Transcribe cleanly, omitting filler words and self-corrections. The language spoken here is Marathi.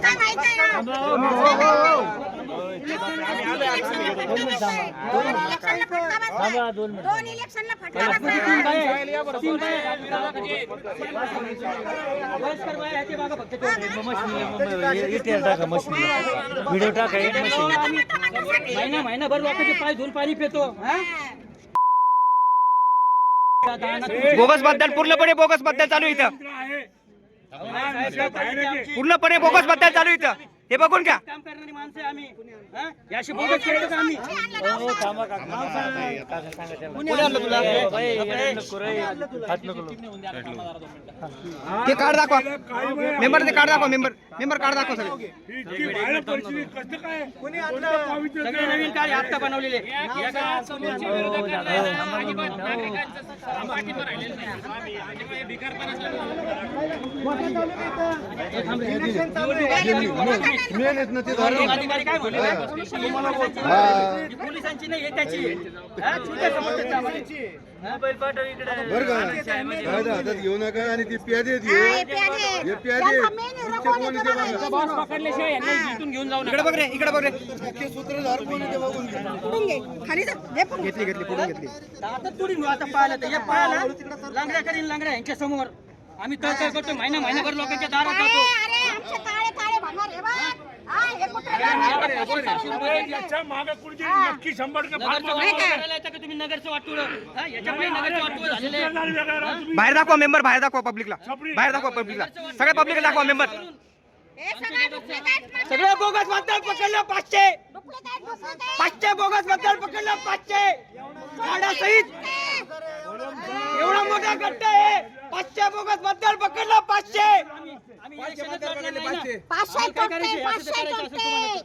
काय माहित आहे दोन इलेक्शनला फटका व्हिडिओ टाका महिनाभर लोकांचे पाय धुवून पाणी पितो. बोगस बद्दल पूर्णपणे बोगस बद्दल चालू इथं, पूर्णपणे बोगस बद्दल चालू इथं. हे बघून घ्या. काम करणारी माणसं आम्ही याशी बोगस केलं का आम्ही? ते कार्ड दाखवा मेंबर, ते कार्ड दाखवा मेंबर कार्ड दाखवा सगळे. सगळे नवीन कार्ड आता बनवलेले. अधिकारी काय म्हणले? पोलिसांची नाही त्याची. मोबाईल पाठव इकडे. घेऊ नका आणि ती प्यादे पकडल्याशिवाय यांना इथून घेऊन जाऊ इकडे बघ रे, इकडे बघ रे. मुख्य सूत्रधार कोण आहे ते बघून घ्या. घेतली पुढे घेतली. आता थोडी आता पाहिलं तर हे पाहिलं लांगड्या करीन लांगड्या यांच्या समोर आम्ही तळतळ करतो. महिनाभर लोकांच्या दारात जातो. तुम्ही नगरचं वाटूळ याच्यामुळे नगरचं वाटूळ झालेलं आहे. बाहेर दाखवा मेंबर, बाहेर दाखवा पब्लिकला, बाहेर दाखवा पब्लिकला, सगळ्या पब्लिकला दाखवा मेंबर. सगळ्या बोगस बद्दल पकडलं 500 बोगस बद्दल पकडलं 500 गाड्यासहित. एवढा मोठा गट्टा आहे. 500 बोगस बद्दल पकडलं 500. आम्ही इलेक्शनच लढणार नाही ना. 500 काय करायचं? असं करायचं असं तुम्हाला?